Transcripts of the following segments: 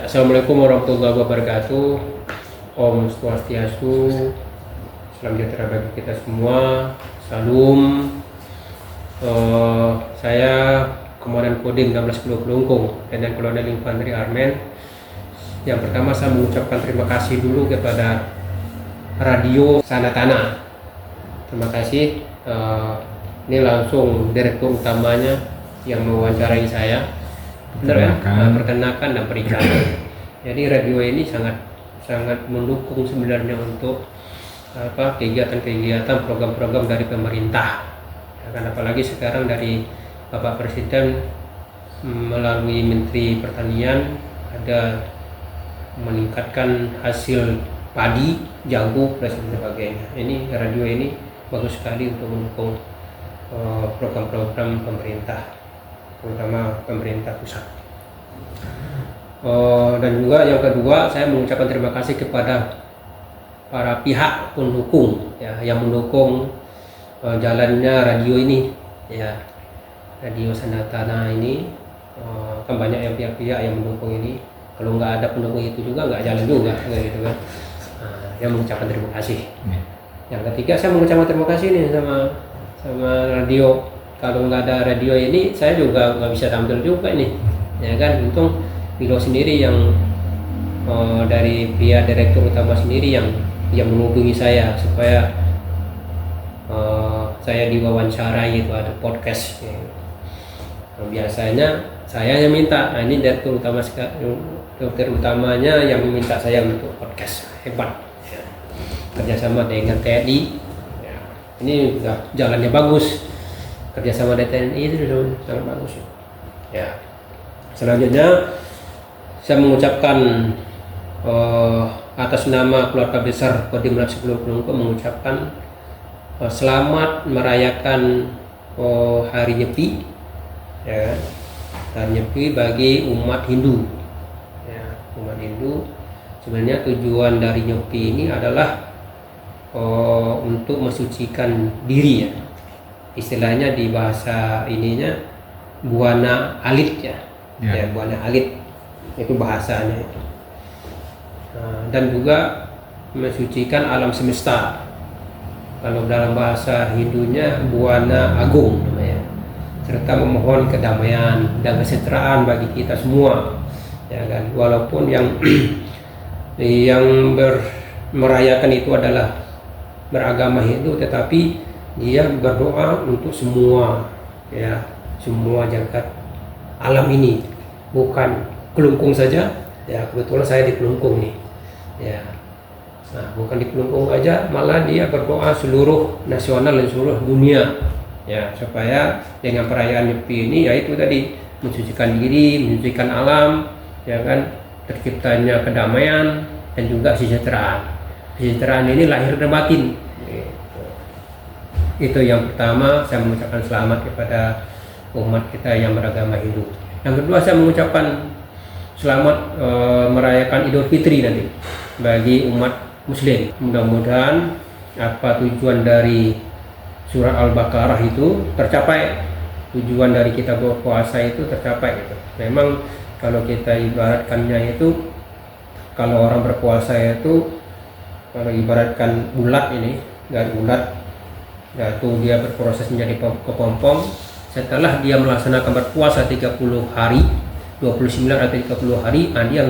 Assalamualaikum warahmatullahi wabarakatuh. Om Swastiastu. Salam sejahtera bagi kita semua. Salam. Saya Komandan Kodim 1610 Kelungkung, Letnan Kolonel Infanteri Armen. Yang pertama saya mengucapkan terima kasih dulu kepada Radio Sanatana. Terima kasih. Ini langsung direktur utamanya yang mewawancarai saya. Benar ya? Perkenalkan dan periklanan. Jadi radio ini sangat mendukung sebenarnya untuk kegiatan-kegiatan program-program dari pemerintah. Ya, kan apalagi sekarang dari Bapak Presiden melalui Menteri Pertanian ada meningkatkan hasil padi, jagung dan sebagainya. Ini radio ini bagus sekali untuk mendukung program-program pemerintah, terutama pemerintah pusat. Dan juga yang kedua, saya mengucapkan terima kasih kepada para pihak pendukung ya, yang mendukung jalannya radio ini ya, Radio Sanatana ini. Kan banyak yang pihak-pihak yang mendukung ini. Kalau nggak ada pendukung itu juga nggak jalan juga gitu kan. Saya mengucapkan terima kasih. Yang ketiga, saya mengucapkan terima kasih nih sama radio. Kalau nggak ada radio ini, saya juga nggak bisa tampil juga nih, ya kan. Untung Milo sendiri yang dari pihak direktur utama sendiri yang menghubungi saya supaya saya diwawancarai, itu ada podcast. Ya. Biasanya saya yang minta, ini direktur utamanya yang meminta saya untuk podcast. Hebat. Ya. Kerjasama dengan TNI. Ya. Ini sudah jalannya bagus. Kerjasama dengan TNI itu sudah sangat bagus. Ya. Selanjutnya saya mengucapkan atas nama keluarga besar Kodim 1610 Kelungkung mengucapkan selamat merayakan Hari Nyepi, ya, Hari Nyepi bagi umat Hindu. Ya, umat Hindu sebenarnya tujuan dari Nyepi ini adalah untuk mensucikan diri ya. Istilahnya di bahasa ininya buana alit ya. Ya, buana alit itu bahasanya itu. Dan juga mensucikan alam semesta. Kalau dalam bahasa Hindunya buana agung namanya. Serta memohon kedamaian dan kesejahteraan bagi kita semua. Ya kan, walaupun yang merayakan itu adalah beragama Hindu, tetapi dia berdoa untuk semua ya, semua jagat alam ini, bukan Kelungkung saja ya. Kebetulan saya di Kelungkung nih ya. Nah, bukan di Kelungkung aja, malah dia berdoa seluruh nasional dan seluruh dunia ya, supaya dengan perayaan Nyepi ini yaitu tadi mensucikan diri, mensucikan alam ya kan, terciptanya kedamaian dan juga kesejahteraan. Kesejahteraan ini lahir dan batin gitu. Itu yang pertama, saya mengucapkan selamat kepada umat kita yang beragama Hindu. Yang kedua, saya mengucapkan selamat merayakan Idul Fitri nanti bagi umat Muslim. Mudah-mudahan apa tujuan dari surah Al-Baqarah itu tercapai, tujuan dari kita berpuasa itu tercapai gitu. Memang kalau kita ibaratkannya itu, kalau orang berpuasa itu, kalau ibaratkan bulat ini, dari bulat, yaitu dia berproses menjadi kepompong. Setelah dia melaksanakan berpuasa 30 hari, 29 atau 30 hari, dia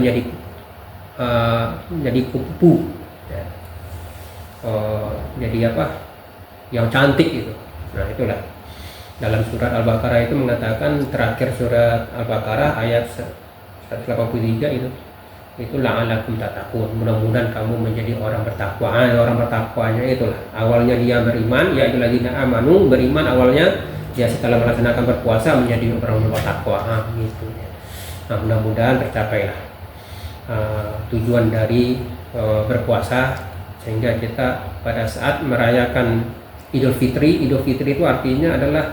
menjadi kupu ya. Jadi apa, yang cantik gitu. Nah itulah, dalam surat Al-Baqarah itu mengatakan, terakhir surat Al-Baqarah ayat 183 itu la'alakum tattaqun, mudah-mudahan kamu menjadi orang bertakwa. Orang bertakwanya itulah, awalnya dia beriman, ya ayyuhalladzina amanu, beriman awalnya, dia setelah melaksanakan berpuasa menjadi orang bertakwa gitu ya. Nah, mudah-mudahan tercapailah tujuan dari berpuasa, sehingga kita pada saat merayakan Idul Fitri itu artinya adalah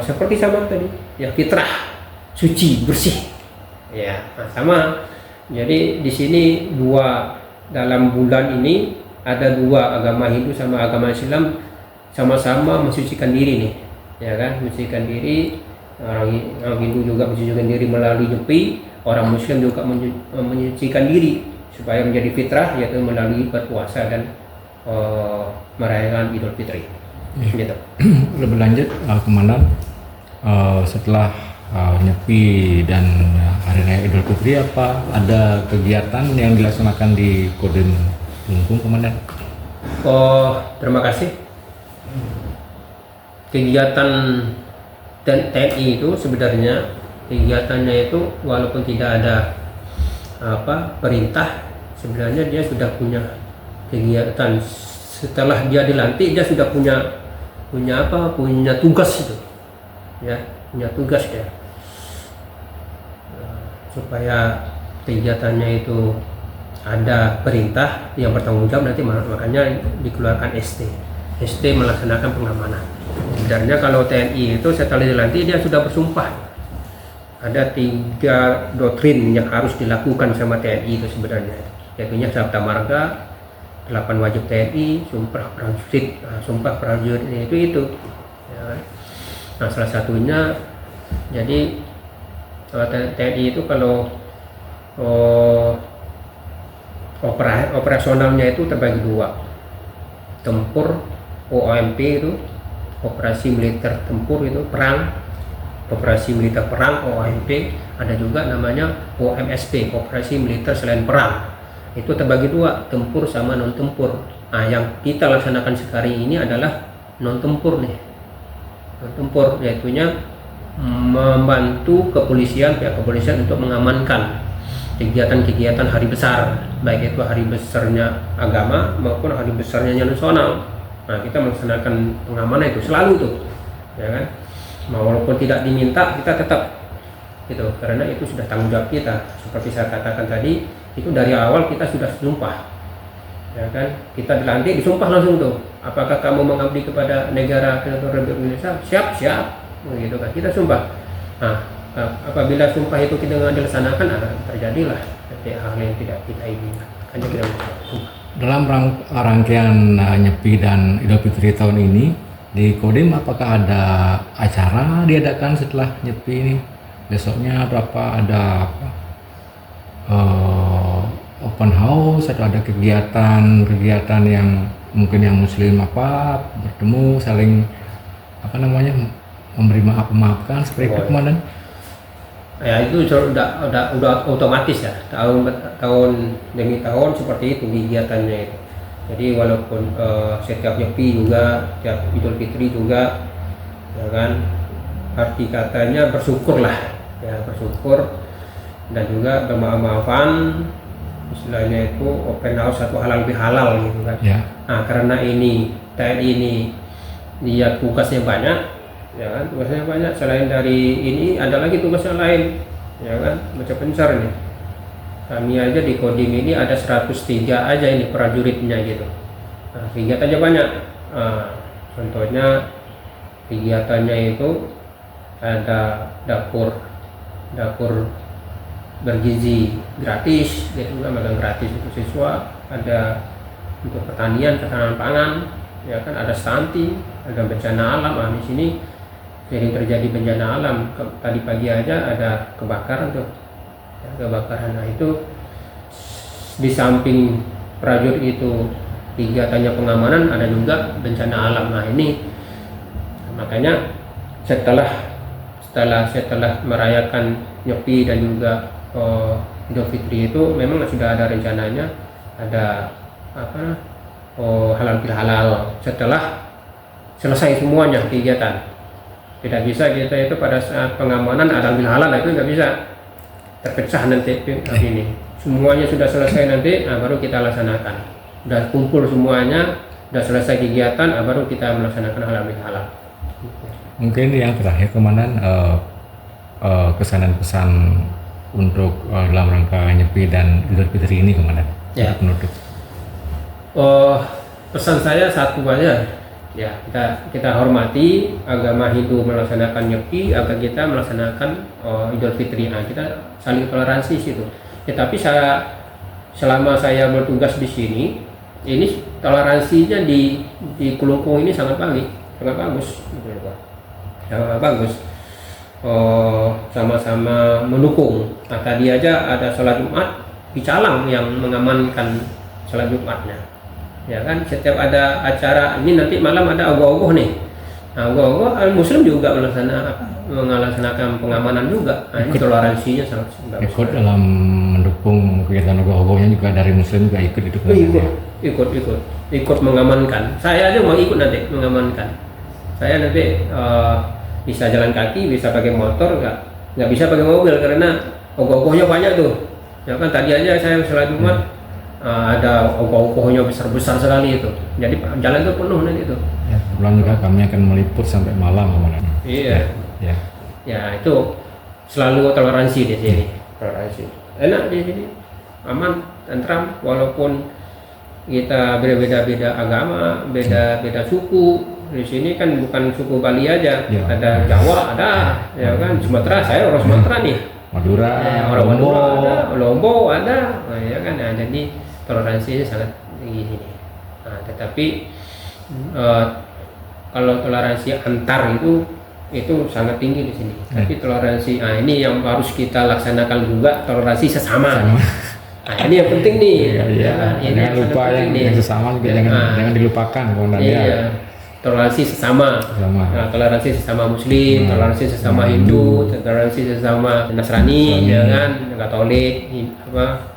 seperti sama tadi ya, fitrah, suci, bersih ya. Nah, sama. Jadi di sini dalam bulan ini ada dua, agama Hindu sama agama Islam sama-sama mensucikan diri nih ya kan, mensucikan diri Orang Hindu juga mensucikan diri melalui nyepi, orang Muslim juga menyucikan diri supaya menjadi fitrah, yaitu melalui berpuasa dan merayakan Idul Fitri. Gitu. Lebih lanjut, Komandan, setelah Nyepi dan Hari Raya Idul Fitri, apa ada kegiatan yang dilaksanakan di Kodim Kelungkung, Komandan? Terima kasih. Kegiatan TNI itu sebenarnya kegiatannya itu walaupun tidak ada perintah, sebenarnya dia sudah punya kegiatan. Setelah dia dilantik, dia sudah punya tugas itu, ya, punya tugas ya, supaya kegiatannya itu ada perintah yang bertanggung jawab, nanti makanya dikeluarkan ST melaksanakan pengamanan. Sebenarnya kalau TNI itu setelah dilantik dia sudah bersumpah. Ada 3 doktrin yang harus dilakukan sama TNI itu sebenarnya, yaitu Sabta Marga, 8 wajib TNI, sumpah prajurit itu. Ya. Nah, salah satunya, jadi TNI itu kalau operasionalnya itu terbagi 2, tempur OMP itu operasi militer tempur itu perang, operasi militer perang OMP, ada juga namanya OMSP operasi militer selain perang. Itu terbagi 2, tempur sama non tempur. Nah, yang kita laksanakan sekarang ini adalah non tempur nih. Non tempur yaitunya membantu pihak kepolisian untuk mengamankan kegiatan-kegiatan hari besar, baik itu hari besarnya agama maupun hari besarnya nasional. Nah, kita melaksanakan pengamanan itu selalu tuh, ya kan? Walaupun tidak diminta, kita tetap gitu, karena itu sudah tanggung jawab kita. Seperti saya katakan tadi, itu dari awal kita sudah sumpah, ya kan? Kita dilantik disumpah langsung tuh. Apakah kamu mengabdi kepada negara Kesatuan Republik Indonesia? Siap, gitu kan? Kita sumpah. Nah, apabila sumpah itu kita nggak dilaksanakan, terjadilah hal yang tidak kita inginkan. Hanya kita sumpah. Dalam rangkaian Nyepi dan Idul Fitri tahun ini di Kodim, apakah ada acara diadakan setelah Nyepi ini? Besoknya ada open house atau ada kegiatan yang mungkin yang Muslim bertemu saling memberi maafkan seperti itu, Komandan? Ya, itu udah otomatis ya, tahun demi tahun seperti itu kegiatannya itu. Jadi walaupun setiap Nyepi juga, setiap Idul Fitri juga, ya kan, arti katanya bersyukur dan juga bermaaf-maafan, istilahnya itu open house atau halal bihalal gitu kan. Ya. Nah, karena ini TNI ini dia tugasnya banyak, ya kan, tugasnya banyak. Selain dari ini ada lagi tugasnya lain, ya kan, macam besar nih. Kami aja di Kodim ini ada 103 aja ini prajuritnya gitu. Nah, kegiatannya banyak. Contohnya kegiatannya itu ada dapur bergizi gratis, dia juga magang gratis untuk siswa. Ada untuk pertanian, ketahanan pangan, ya kan, ada stunting, ada bencana alam. Nah, di sini sering terjadi bencana alam. Tadi pagi aja ada kebakaran tuh, ya, kebakaran. Nah, itu di samping prajurit itu kegiatannya pengamanan, ada juga bencana alam. Nah, ini makanya setelah merayakan Nyepi dan juga Idul Fitri itu memang sudah ada rencananya, ada halal bihalal setelah selesai semuanya kegiatan. Tidak bisa kita itu pada saat pengamanan halal bihalal itu nggak bisa, terpecah nanti ini. Semuanya sudah selesai nanti, baru kita laksanakan. Udah kumpul semuanya, udah selesai kegiatan, baru kita melaksanakan halal bihalal. Mungkin yang terakhir, Komandan, kesan dan pesan untuk dalam rangka Nyepi dan Idul Fitri ini, Komandan, ya. Penutup. Pesan saya satu aja, ya, kita hormati agama Hindu melaksanakan Nyepi, agar kita melaksanakan Idul Fitri. Nah, kita saling toleransi situ. Tetapi selama saya bertugas di sini, ini toleransinya di Kelungkung ini sangat bagus, sangat bagus. sama-sama mendukung. Nah, tadi aja ada sholat Jumat di Calang yang mengamankan sholat Jumatnya. Ya kan, setiap ada acara ini nanti malam ada ogoh-ogoh nih. Nah, ogoh-ogoh Muslim juga melaksanakan pengamanan juga. Nah, ini toleransinya sangat bagus. Ikut dalam mendukung kegiatan ogoh-ogohnya juga dari Muslim juga ikut itu. Ikut mengamankan. Saya aja mau ikut nanti mengamankan. Saya nanti bisa jalan kaki, bisa pakai motor, nggak bisa pakai mobil karena ogoh-ogohnya banyak tuh. Ya kan, tadi aja saya sholat Jumat ada ogoh-ogohnya besar-besar sekali itu. Jadi jalan itu penuh nanti itu. Ya, kebetulan juga kami akan meliput sampai malam kemarin. Iya. Ya. Ya itu selalu toleransi di sini. Toleransi. Enak di sini. Aman, tentram, walaupun kita berbeda-beda agama, beda-beda suku. Di sini kan bukan suku Bali aja, Ya. ada Jawa, ada, ya kan, Sumatera, saya orang Sumatera nih. Madura, Orang Lombok. Madura ada, Lombok ada, nah, ya kan. Nah, jadi toleransinya sangat tinggi sini. Nah, tetapi kalau toleransi antar itu sangat tinggi di sini. Tapi toleransi, ini yang harus kita laksanakan juga, toleransi sesama. Nah, ini yang penting nih. Iya. Ini Jangan lupa yang sesama juga jangan dilupakan komandan. Iya. Toleransi sesama. Nah, toleransi sesama Muslim, toleransi sesama Hindu, toleransi sesama Nasrani, ya kan, Katolik,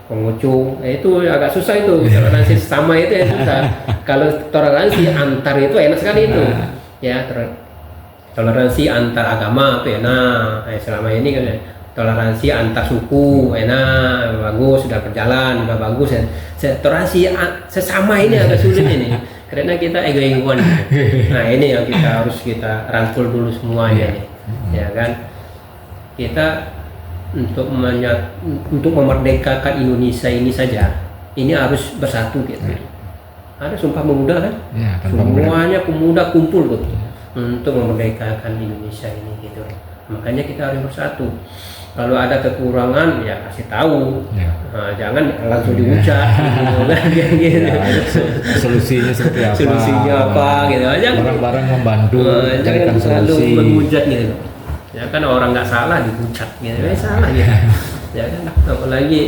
Konghucu. Itu agak susah itu, toleransi sesama itu yang susah. Kalau toleransi antar itu enak sekali itu. Ya, toleransi antar agama itu enak. Selama ini kan toleransi antar suku enak, bagus, sudah berjalan, sudah bagus. Toleransi sesama ini agak sulit ini. Karena kita ego-egoan. Nah, ini yang harus kita rangkul dulu semuanya nih. Ya kan? Kita untuk memerdekakan Indonesia ini saja, ini harus bersatu kita. Ada Sumpah Pemuda kan? Ya, semuanya pemuda kumpul tuh untuk memerdekakan Indonesia ini gitu. Makanya kita harus bersatu. Kalau ada kekurangan ya kasih tahu. Ya. Nah, jangan langsung dihujat gitu kan gitu. Ya, solusinya seperti apa? Solusinya apa gitu aja. Bareng-bareng membantu Jangan carikan selalu solusi. menghujat gitu. Ya kan orang nggak salah dihujat gitu. Salah gitu. Ya kan, apalagi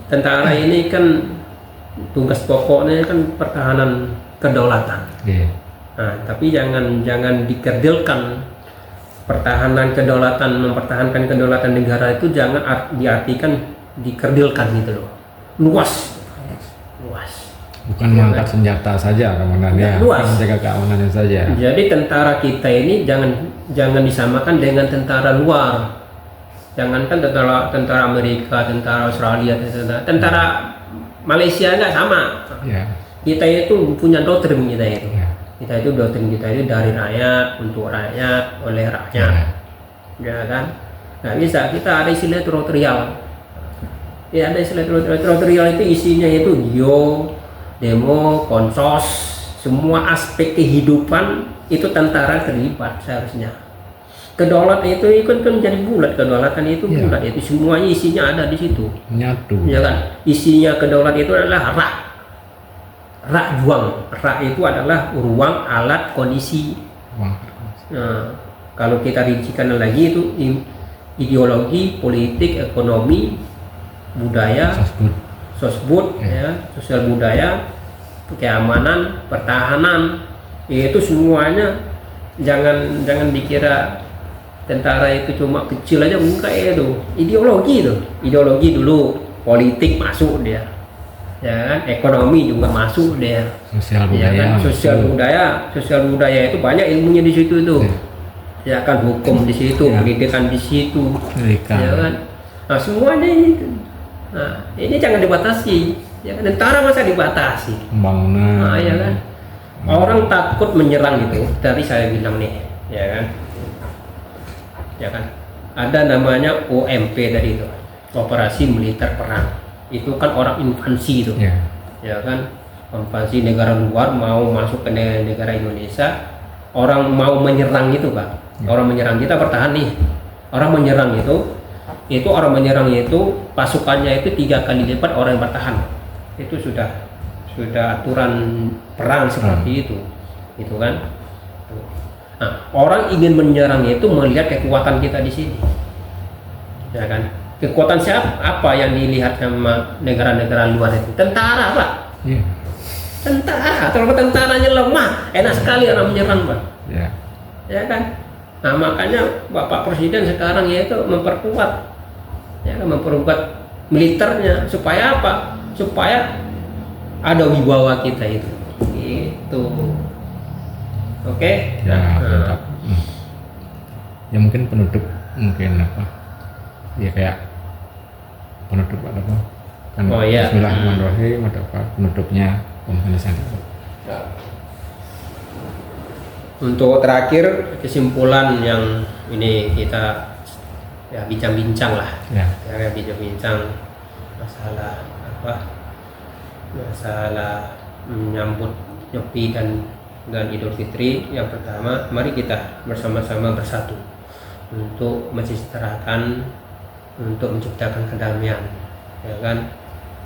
tentara ini kan tugas pokoknya kan pertahanan kedaulatan. Yeah. Nah, tapi jangan dikerdilkan. Pertahanan kedaulatan, mempertahankan kedaulatan negara itu jangan diartikan dikerdilkan gitu loh. Luas. Bukan mengangkat senjata saja komandan ya, menjaga keamanannya saja. Jadi tentara kita ini jangan disamakan dengan tentara luar. Jangankan tentara Amerika, tentara Australia, tentara Malaysia nggak sama. Ya. Kita itu punya doktrin kita itu. Ya. Doktrin kita itu dari rakyat, untuk rakyat, oleh rakyat. Ya kan? Nggak bisa, kita ada istilah teritorial. Ya, ada istilah teritorial itu isinya itu demo, konsos, semua aspek kehidupan itu tentara terlibat seharusnya. Kedaulatan itu ikut kan menjadi bulat, kedaulatan itu bulat, itu semuanya isinya ada di situ. Menyatu. Ya kan? Isinya kedaulatan itu adalah juang. Itu adalah ruang, alat, kondisi. Nah, kalau kita rincikan lagi itu ideologi, politik, ekonomi, budaya, sosbud, sosial budaya, keamanan, pertahanan, itu semuanya jangan dikira tentara itu cuma kecil aja, enggak itu. Ideologi dulu, politik masuk dia. Ya kan, ekonomi juga masuk dia. Sosial budaya. Ya kan, sosial budaya itu banyak ilmunya di situ itu. Ya kan, hukum di situ, pendidikan di situ. Ya kan. Nah, semuanya itu. Nah, ini jangan dibatasi. Ya kan, tentara masa dibatasi. Pembangunan. Nah, ya kan. Orang takut menyerang itu. Tadi saya bilang nih, ya kan. Ya kan. Ada namanya OMP tadi itu. Operasi Militer Perang. Itu kan orang invasi itu, ya kan, invasi negara luar mau masuk ke negara Indonesia, orang mau menyerang itu kan, orang menyerang kita bertahan nih, orang menyerang itu orang menyerang itu pasukannya itu 3 kali lipat orang yang bertahan, itu sudah aturan perang seperti itu kan. Nah, orang ingin menyerang itu melihat kekuatan kita di sini, ya kan? Kekuatan siapa? Apa yang dilihat sama negara-negara luar itu? Tentara, Pak. Iya. Tentara. Kalau tentaranya lemah, enak sekali orang menyerang, Pak. Iya. Ya kan? Nah, makanya Bapak Presiden sekarang yaitu memperkuat, ya kan, memperkuat militernya supaya apa? Supaya ada wibawa kita itu. Gitu. Oke? Ya, Nah, mantap. Ya mungkin penutup mungkin apa? Ya kayak penutup apa? Kan Oh, iya. Bismillahirrahmanirrahim, ada apa penutupnya pembahasan itu. Untuk terakhir kesimpulan yang ini kita ya bincang-bincang lah, Ya. ya bincang-bincang masalah apa? Masalah menyambut Nyepi dan Idul Fitri. Yang pertama, mari kita bersama-sama bersatu untuk mensejahterakan, untuk menciptakan kedamaian, ya kan,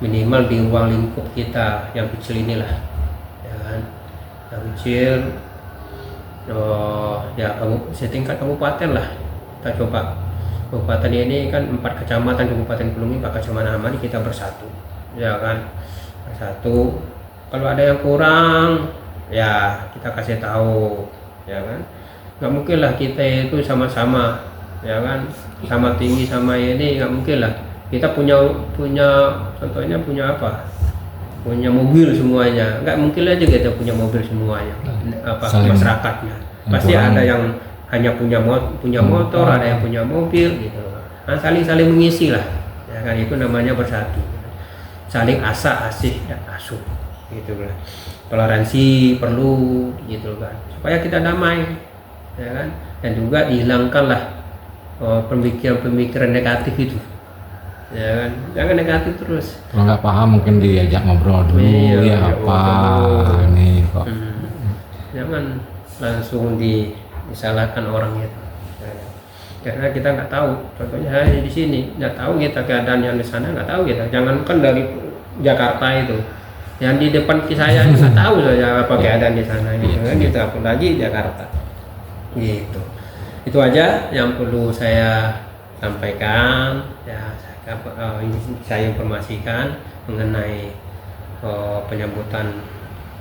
minimal di ruang lingkup kita yang kecil inilah, ya kan, yang kecil, ya setingkat kabupaten lah. Kita coba kabupaten ini kan 4 kecamatan, Kabupaten Kelungin, 4 kecamatan, mari kita bersatu, ya kan, bersatu. Kalau ada yang kurang, ya kita kasih tahu, ya kan. Nggak mungkin lah kita itu sama-sama, ya kan, sama tinggi sama ini, nggak mungkin lah. Kita punya contohnya punya apa? Punya mobil semuanya, nggak mungkin aja kita punya mobil semuanya. Apa Saling- masyarakatnya yang pasti kurang. ada yang hanya punya motor, ada yang punya mobil gitu. Nah, saling mengisi lah, ya kan, itu namanya bersatu. Saling asih dan asuh gitu lah. Toleransi perlu gitu kan, supaya kita damai, ya kan, dan juga dihilangkanlah pemikiran-pemikiran negatif itu, ya kan, jangan negatif terus. Kalau nggak paham mungkin diajak ngobrol dulu, Iya, ya diajak apa ngobrol. ini kok. Jangan langsung disalahkan orang itu, ya kan? Karena kita nggak tahu, contohnya hanya di sini nggak tahu kita keadaan yang di sana, nggak tahu kita. Jangankan dari Jakarta itu, yang di depan saya nggak tahu saya apa keadaan di sana gitu kan, gitu, apalagi Jakarta gitu. Itu aja yang perlu saya sampaikan, ya. Ini saya informasikan mengenai penyambutan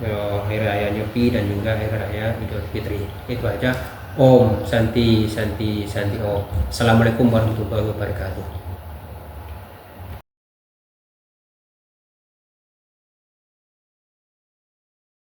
Hari Raya Nyepi dan juga Hari Raya Idul Fitri. Itu aja. Om Santi Santi Santi Om. Assalamualaikum warahmatullahi wabarakatuh.